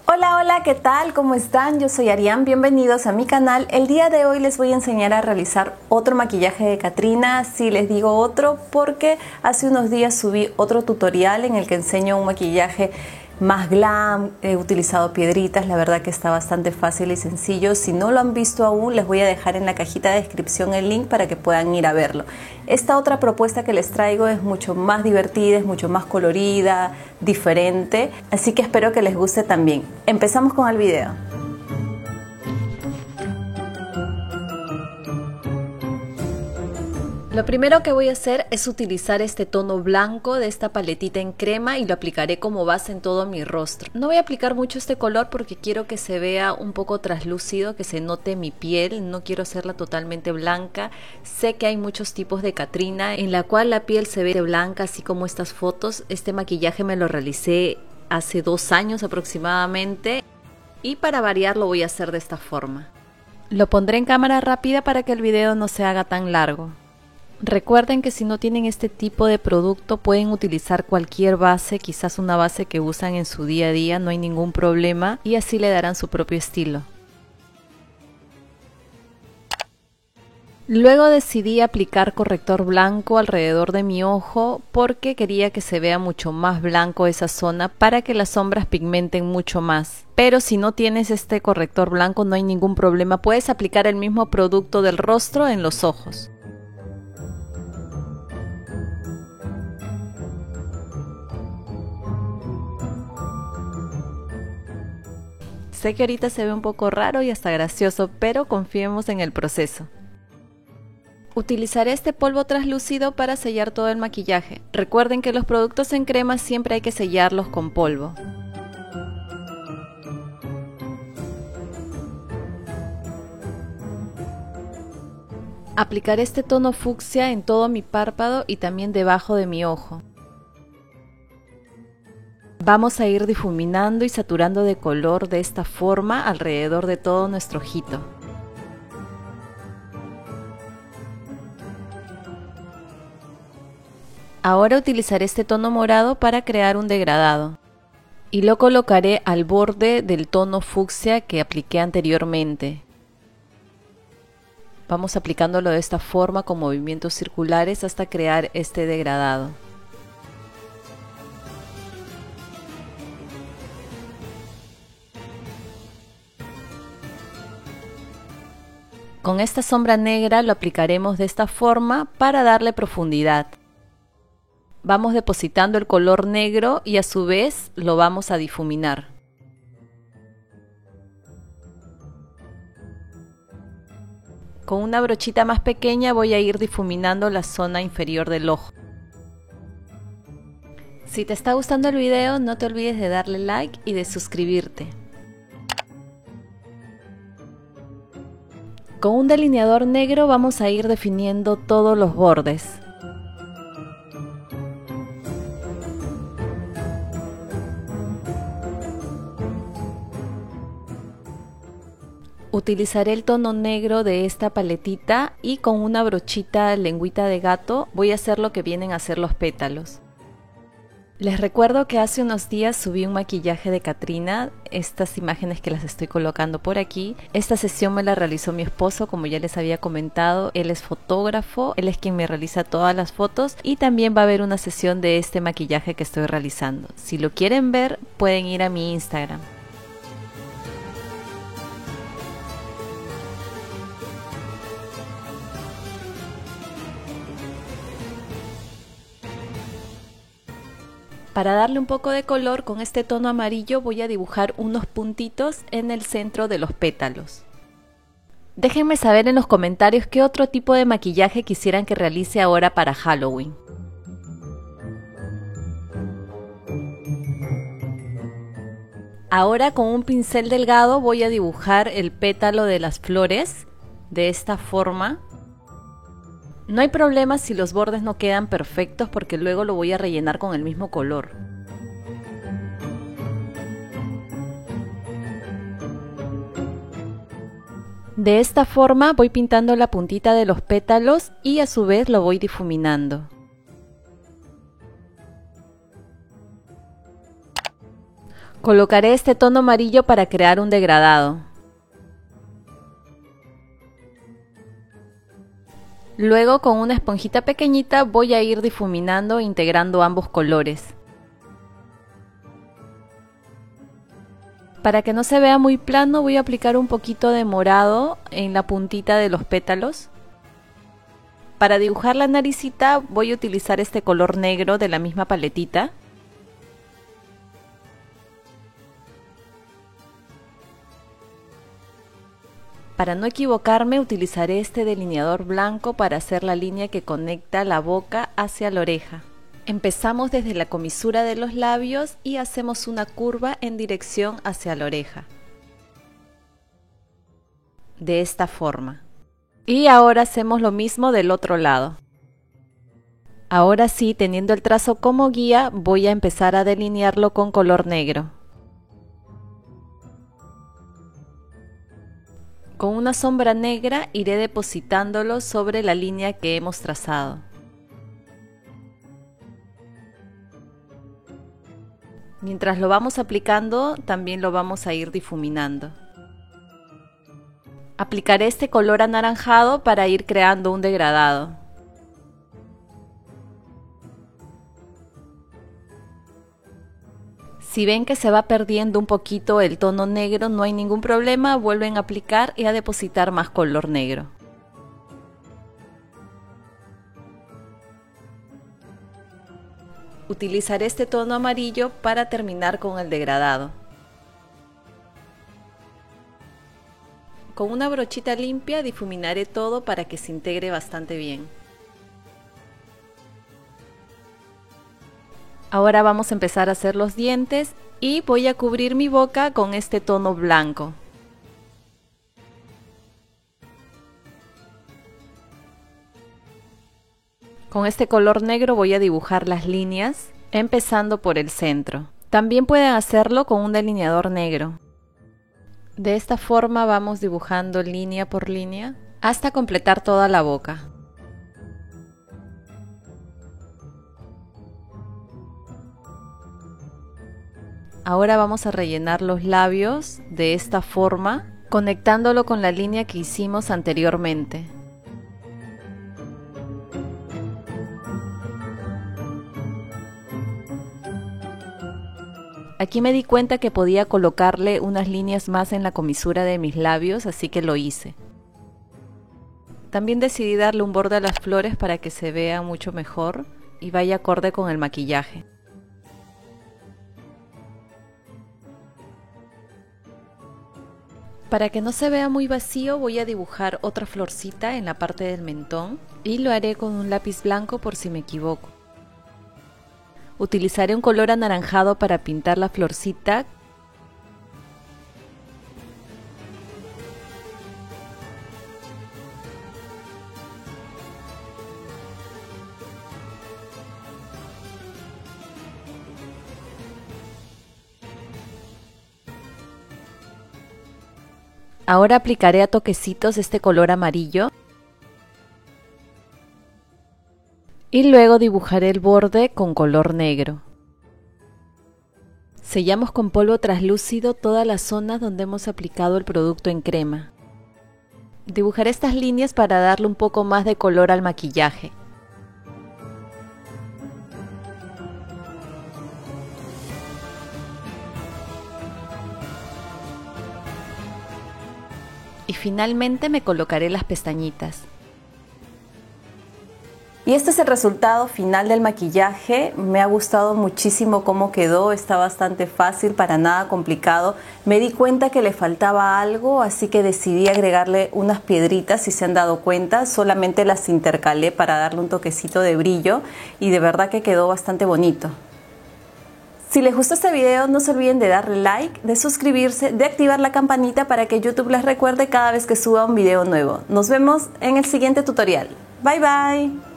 Hola, hola, ¿qué tal? ¿Cómo están? Yo soy Arián, bienvenidos a mi canal. El día de hoy les voy a enseñar a realizar otro maquillaje de Catrina. Sí, les digo otro porque hace unos días subí otro tutorial en el que enseño un maquillaje más glam. He utilizado piedritas, la verdad que está bastante fácil y sencillo. Si no lo han visto aún, les voy a dejar en la cajita de descripción el link para que puedan ir a verlo. Esta otra propuesta que les traigo es mucho más divertida, es mucho más colorida, diferente, así que espero que les guste también. Empezamos con el video. Lo primero que voy a hacer es utilizar este tono blanco de esta paletita en crema y lo aplicaré como base en todo mi rostro. No voy a aplicar mucho este color porque quiero que se vea un poco traslúcido, que se note mi piel, no quiero hacerla totalmente blanca. Sé que hay muchos tipos de Catrina en la cual la piel se ve blanca, así como estas fotos. Este maquillaje me lo realicé hace 2 años aproximadamente y para variar lo voy a hacer de esta forma. Lo pondré en cámara rápida para que el video no se haga tan largo. Recuerden que si no tienen este tipo de producto pueden utilizar cualquier base, quizás una base que usan en su día a día, no hay ningún problema y así le darán su propio estilo. Luego decidí aplicar corrector blanco alrededor de mi ojo porque quería que se vea mucho más blanco esa zona para que las sombras pigmenten mucho más. Pero si no tienes este corrector blanco no hay ningún problema, puedes aplicar el mismo producto del rostro en los ojos. Sé que ahorita se ve un poco raro y hasta gracioso, pero confiemos en el proceso. Utilizaré este polvo translúcido para sellar todo el maquillaje. Recuerden que los productos en crema siempre hay que sellarlos con polvo. Aplicaré este tono fucsia en todo mi párpado y también debajo de mi ojo. Vamos a ir difuminando y saturando de color de esta forma alrededor de todo nuestro ojito. Ahora utilizaré este tono morado para crear un degradado y lo colocaré al borde del tono fucsia que apliqué anteriormente. Vamos aplicándolo de esta forma con movimientos circulares hasta crear este degradado. Con esta sombra negra lo aplicaremos de esta forma para darle profundidad. Vamos depositando el color negro y a su vez lo vamos a difuminar. Con una brochita más pequeña voy a ir difuminando la zona inferior del ojo. Si te está gustando el video, no te olvides de darle like y de suscribirte. Con un delineador negro vamos a ir definiendo todos los bordes. Utilizaré el tono negro de esta paletita y con una brochita lengüita de gato voy a hacer lo que vienen a ser los pétalos. Les recuerdo que hace unos días subí un maquillaje de Catrina, estas imágenes que las estoy colocando por aquí. Esta sesión me la realizó mi esposo, como ya les había comentado, él es fotógrafo, él es quien me realiza todas las fotos y también va a haber una sesión de este maquillaje que estoy realizando. Si lo quieren ver, pueden ir a mi Instagram. Para darle un poco de color con este tono amarillo voy a dibujar unos puntitos en el centro de los pétalos. Déjenme saber en los comentarios qué otro tipo de maquillaje quisieran que realice ahora para Halloween. Ahora con un pincel delgado voy a dibujar el pétalo de las flores de esta forma. No hay problema si los bordes no quedan perfectos porque luego lo voy a rellenar con el mismo color. De esta forma voy pintando la puntita de los pétalos y a su vez lo voy difuminando. Colocaré este tono amarillo para crear un degradado. Luego con una esponjita pequeñita voy a ir difuminando e integrando ambos colores. Para que no se vea muy plano voy a aplicar un poquito de morado en la puntita de los pétalos. Para dibujar la naricita voy a utilizar este color negro de la misma paletita. Para no equivocarme utilizaré este delineador blanco para hacer la línea que conecta la boca hacia la oreja. Empezamos desde la comisura de los labios y hacemos una curva en dirección hacia la oreja. De esta forma. Y ahora hacemos lo mismo del otro lado. Ahora sí, teniendo el trazo como guía, voy a empezar a delinearlo con color negro. Con una sombra negra iré depositándolo sobre la línea que hemos trazado. Mientras lo vamos aplicando, también lo vamos a ir difuminando. Aplicaré este color anaranjado para ir creando un degradado. Si ven que se va perdiendo un poquito el tono negro, no hay ningún problema, vuelven a aplicar y a depositar más color negro. Utilizaré este tono amarillo para terminar con el degradado. Con una brochita limpia difuminaré todo para que se integre bastante bien. Ahora vamos a empezar a hacer los dientes y voy a cubrir mi boca con este tono blanco. Con este color negro voy a dibujar las líneas, empezando por el centro. También pueden hacerlo con un delineador negro. De esta forma vamos dibujando línea por línea hasta completar toda la boca. Ahora vamos a rellenar los labios de esta forma, conectándolo con la línea que hicimos anteriormente. Aquí me di cuenta que podía colocarle unas líneas más en la comisura de mis labios, así que lo hice. También decidí darle un borde a las flores para que se vea mucho mejor y vaya acorde con el maquillaje. Para que no se vea muy vacío voy a dibujar otra florcita en la parte del mentón y lo haré con un lápiz blanco por si me equivoco. Utilizaré un color anaranjado para pintar la florcita. Ahora aplicaré a toquecitos este color amarillo. Y luego dibujaré el borde con color negro. Sellamos con polvo translúcido todas las zonas donde hemos aplicado el producto en crema. Dibujaré estas líneas para darle un poco más de color al maquillaje. Y finalmente me colocaré las pestañitas. Y este es el resultado final del maquillaje. Me ha gustado muchísimo cómo quedó, está bastante fácil, para nada complicado. Me di cuenta que le faltaba algo, así que decidí agregarle unas piedritas, si se han dado cuenta. Solamente las intercalé para darle un toquecito de brillo y de verdad que quedó bastante bonito. Si les gustó este video, no se olviden de darle like, de suscribirse, de activar la campanita para que YouTube les recuerde cada vez que suba un video nuevo. Nos vemos en el siguiente tutorial. Bye bye.